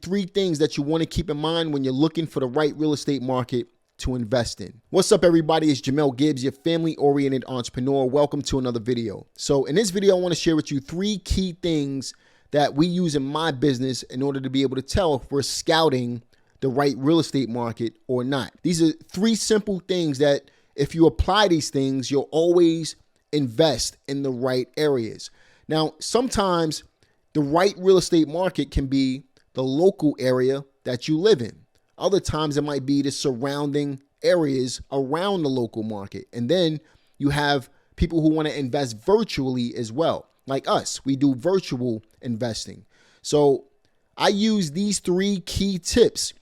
3 things that you want to keep in mind when you're looking for the right real estate market to invest in. What's up, everybody? It's Jamel Gibbs, your family-oriented entrepreneur. Welcome to another video. So in this video, I want to share with you 3 key things that we use in my business in order to be able to tell if we're scouting the right real estate market or not. These are 3 simple things that if you apply these things, you'll always invest in the right areas. Now, sometimes the right real estate market can be the local area that you live in. Other times it might be the surrounding areas around the local market. And then you have people who want to invest virtually as well. Like us, we do virtual investing. So I use these 3 key tips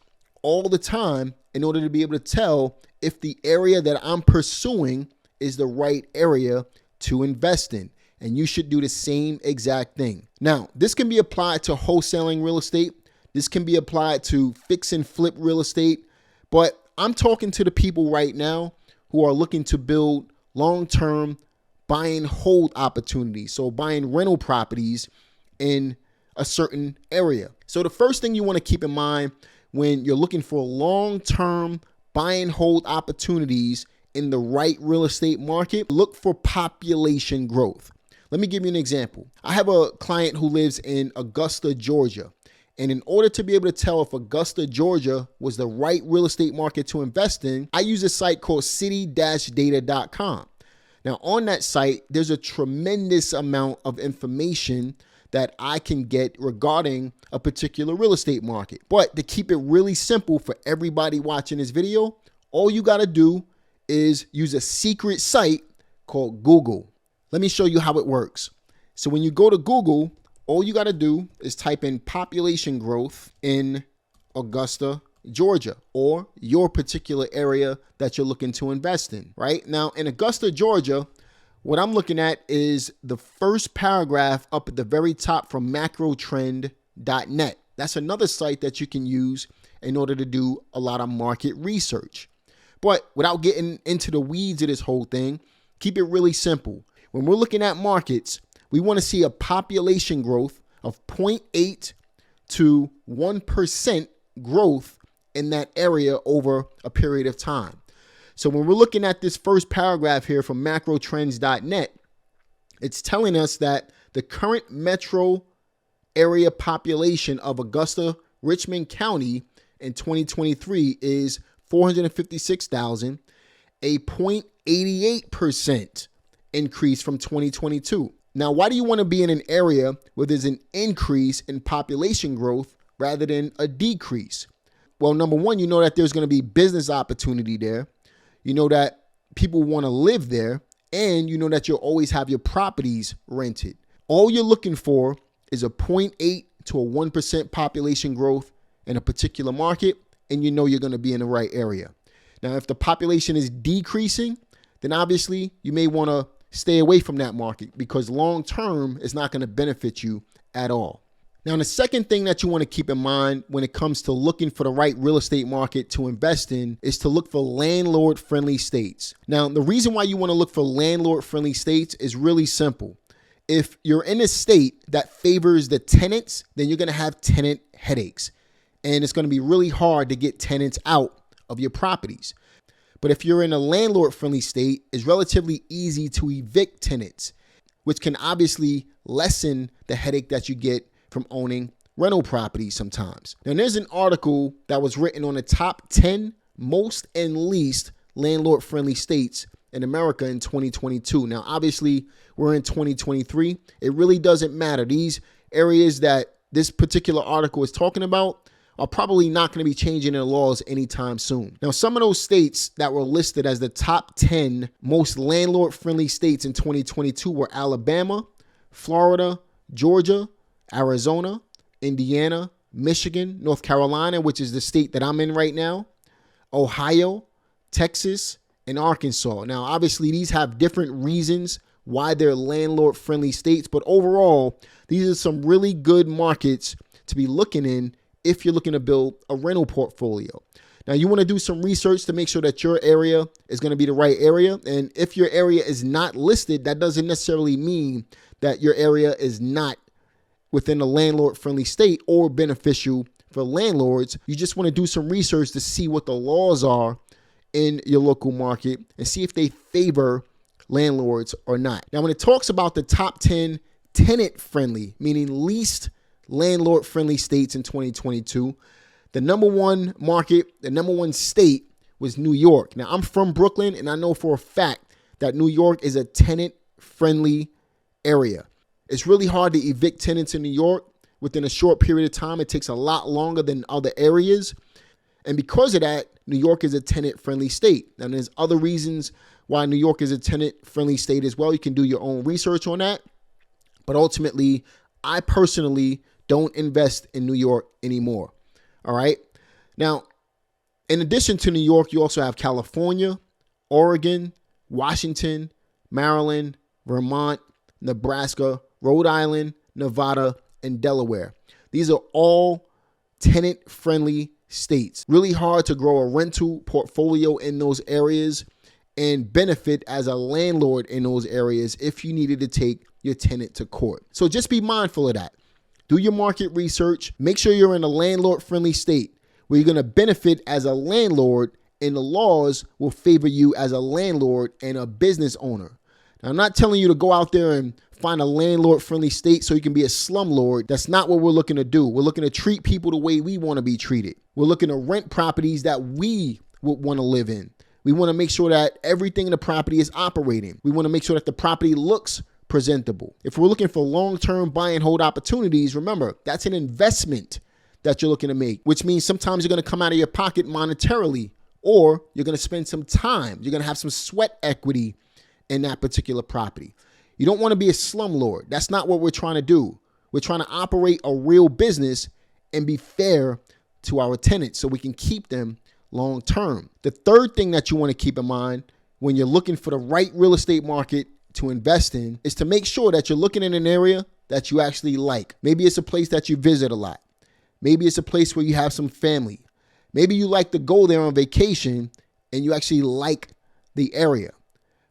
all the time in order to be able to tell if the area that I'm pursuing is the right area to invest in. And you should do the same exact thing. Now, this can be applied to wholesaling real estate. This can be applied to fix and flip real estate. But I'm talking to the people right now who are looking to build long-term buy and hold opportunities. So buying rental properties in a certain area. So the first thing you want to keep in mind when you're looking for long-term buy and hold opportunities in the right real estate market, look for population growth. Let me give you an example. I have a client who lives in Augusta, Georgia. And in order to be able to tell if Augusta, Georgia was the right real estate market to invest in, I use a site called city-data.com. Now, on that site, there's a tremendous amount of information that I can get regarding a particular real estate market. But to keep it really simple for everybody watching this video, all you got to do is use a secret site called Google. Let me show you how it works. So when you go to Google, all you got to do is type in population growth in Augusta, Georgia, or your particular area that you're looking to invest in, right? Now, in Augusta, Georgia, what I'm looking at is the first paragraph up at the very top from macrotrend.net. That's another site that you can use in order to do a lot of market research. But without getting into the weeds of this whole thing, keep it really simple. When we're looking at markets, we want to see a population growth of 0.8 to 1% growth in that area over a period of time. So when we're looking at this first paragraph here from macrotrends.net, it's telling us that the current metro area population of Augusta, Richmond County in 2023 is 456,000, a 0.88% increase from 2022. Now, why do you want to be in an area where there's an increase in population growth rather than a decrease? Well, number one, you know that there's going to be business opportunity there. You know that people want to live there, and you know that you'll always have your properties rented. All you're looking for is a 0.8 to a 1% population growth in a particular market, and you know you're going to be in the right area. Now, if the population is decreasing, then obviously you may want to stay away from that market because long term it's not going to benefit you at all. Now, the second thing that you want to keep in mind when it comes to looking for the right real estate market to invest in is to look for landlord-friendly states. Now, the reason why you want to look for landlord-friendly states is really simple. If you're in a state that favors the tenants, then you're going to have tenant headaches. And it's going to be really hard to get tenants out of your properties. But if you're in a landlord-friendly state, it's relatively easy to evict tenants, which can obviously lessen the headache that you get from owning rental properties sometimes. Now, there's an article that was written on the top 10 most and least landlord-friendly states in America in 2022. Now, obviously, we're in 2023. It really doesn't matter. These areas that this particular article is talking about are probably not going to be changing their laws anytime soon. Now, some of those states that were listed as the top 10 most landlord-friendly states in 2022 were Alabama, Florida, Georgia, Arizona, Indiana, Michigan, North Carolina, which is the state that I'm in right now, Ohio, Texas, and Arkansas. Now, obviously, these have different reasons why they're landlord-friendly states, but overall, these are some really good markets to be looking in if you're looking to build a rental portfolio. Now, you want to do some research to make sure that your area is going to be the right area. And if your area is not listed, that doesn't necessarily mean that your area is not within a landlord-friendly state or beneficial for landlords, you just want to do some research to see what the laws are in your local market and see if they favor landlords or not. Now, when it talks about the top 10 tenant friendly, meaning least landlord friendly states in 2022, the number one market, the number one state was New York. Now, I'm from Brooklyn, and I know for a fact that New York is a tenant friendly area. It's really hard to evict tenants in New York within a short period of time. It takes a lot longer than other areas. And because of that, New York is a tenant-friendly state. And there's other reasons why New York is a tenant-friendly state as well. You can do your own research on that. But ultimately, I personally don't invest in New York anymore. All right. Now, in addition to New York, you also have California, Oregon, Washington, Maryland, Vermont, Nebraska, Rhode Island, Nevada, and Delaware. These are all tenant-friendly states. Really hard to grow a rental portfolio in those areas and benefit as a landlord in those areas if you needed to take your tenant to court. So just be mindful of that. Do your market research. Make sure you're in a landlord-friendly state where you're going to benefit as a landlord and the laws will favor you as a landlord and a business owner. Now, I'm not telling you to go out there and find a landlord-friendly state so you can be a slumlord. That's not what we're looking to do. We're looking to treat people the way we want to be treated. We're looking to rent properties that we would want to live in. We want to make sure that everything in the property is operating. We want to make sure that the property looks presentable. If we're looking for long-term buy and hold opportunities, remember, that's an investment that you're looking to make, which means sometimes you're going to come out of your pocket monetarily, or you're going to spend some time. You're going to have some sweat equity in that particular property. You don't want to be a slumlord. That's not what we're trying to do. We're trying to operate a real business and be fair to our tenants so we can keep them long term. The third thing that you want to keep in mind when you're looking for the right real estate market to invest in is to make sure that you're looking in an area that you actually like. Maybe it's a place that you visit a lot. Maybe it's a place where you have some family. Maybe you like to go there on vacation and you actually like the area.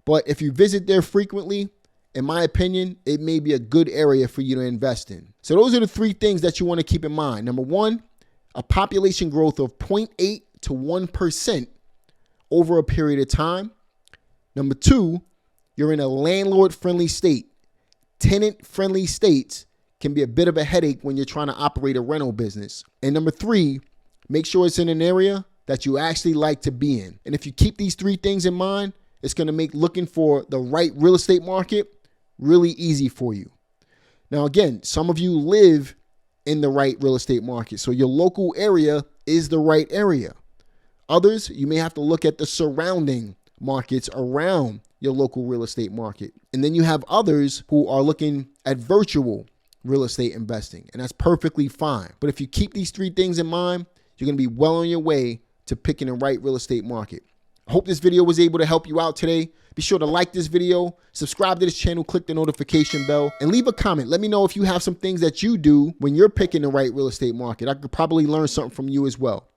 But if you visit there frequently, in my opinion, it may be a good area for you to invest in. So those are the three things that you want to keep in mind. Number one, a population growth of 0.8 to 1% over a period of time. Number two, you're in a landlord-friendly state. Tenant-friendly states can be a bit of a headache when you're trying to operate a rental business. And number three, make sure it's in an area that you actually like to be in. And if you keep these three things in mind, it's going to make looking for the right real estate market really easy for you. Now, again, some of you live in the right real estate market, so your local area is the right area. Others, you may have to look at the surrounding markets around your local real estate market. And then you have others who are looking at virtual real estate investing, and that's perfectly fine. But if you keep these three things in mind, you're going to be well on your way to picking the right real estate market. I hope this video was able to help you out today. Be sure to like this video, subscribe to this channel, click the notification bell, and leave a comment. Let me know if you have some things that you do when you're picking the right real estate market. I could probably learn something from you as well.